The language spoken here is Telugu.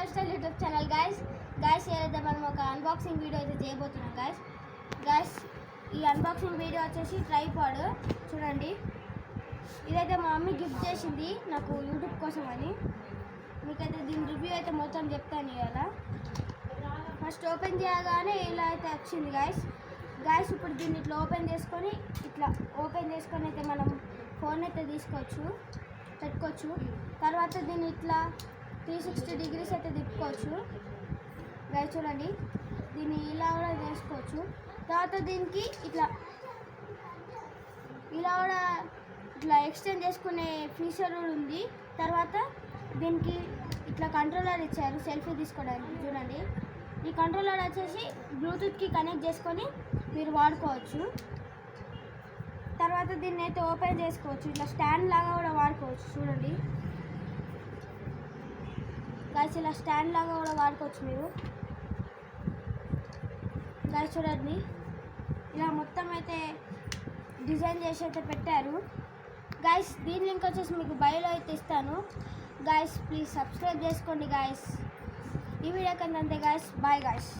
Life style YouTube channel guys ఏదైతే మనం ఒక అన్బాక్సింగ్ వీడియో అయితే చేయబోతున్నాం గాయస్ ఈ అన్బాక్సింగ్ వీడియో వచ్చేసి ట్రైపాడ్ చూడండి. ఇదైతే మా మమ్మీ గిఫ్ట్ చేసింది నాకు యూట్యూబ్ కోసం అని. మీకైతే దీని రివ్యూ అయితే మొత్తం చెప్తాను ఇవాళ. ఫస్ట్ ఓపెన్ చేయగానే ఇలా అయితే వచ్చింది గాయస్ ఇప్పుడు దీన్ని ఇట్లా ఓపెన్ చేసుకొని అయితే మనం ఫోన్ అయితే పెట్టుకోవచ్చు. తర్వాత దీన్ని ఇట్లా 360 డిగ్రీస్ అయితే తిప్పుకోవచ్చు గాయస్. చూడండి దీన్ని ఇలా కూడా చేసుకోవచ్చు. తర్వాత దీనికి ఇలా కూడా ఇట్లా ఎక్స్టెండ్ చేసుకునే ఫీచర్ కూడా ఉంది. తర్వాత దీనికి ఇట్లా కంట్రోలర్ ఇచ్చారు సెల్ఫీ తీసుకోవడానికి. చూడండి ఈ కంట్రోలర్ వచ్చేసి బ్లూటూత్కి కనెక్ట్ చేసుకొని మీరు వాడుకోవచ్చు. తర్వాత దీన్ని అయితే ఓపెన్ చేసుకోవచ్చు. ఇట్లా స్టాండ్ లాగా కూడా వాడుకోవచ్చు. చూడండి గాయస్ ఇలా స్టాండ్ లాగా కూడా వాడుకోవచ్చు మీరు గాయస్. చూడండి ఇలా మొత్తం అయితే డిజైన్ చేసి అయితే పెట్టారు గాయస్. దీని లింక్ వచ్చేసి మీకు బయోలో అయితే ఇస్తాను గాయస్. ప్లీజ్ సబ్స్క్రైబ్ చేసుకోండి గాయస్. ఈ వీడియో కంటే అంతే గాయస్. Bye guys.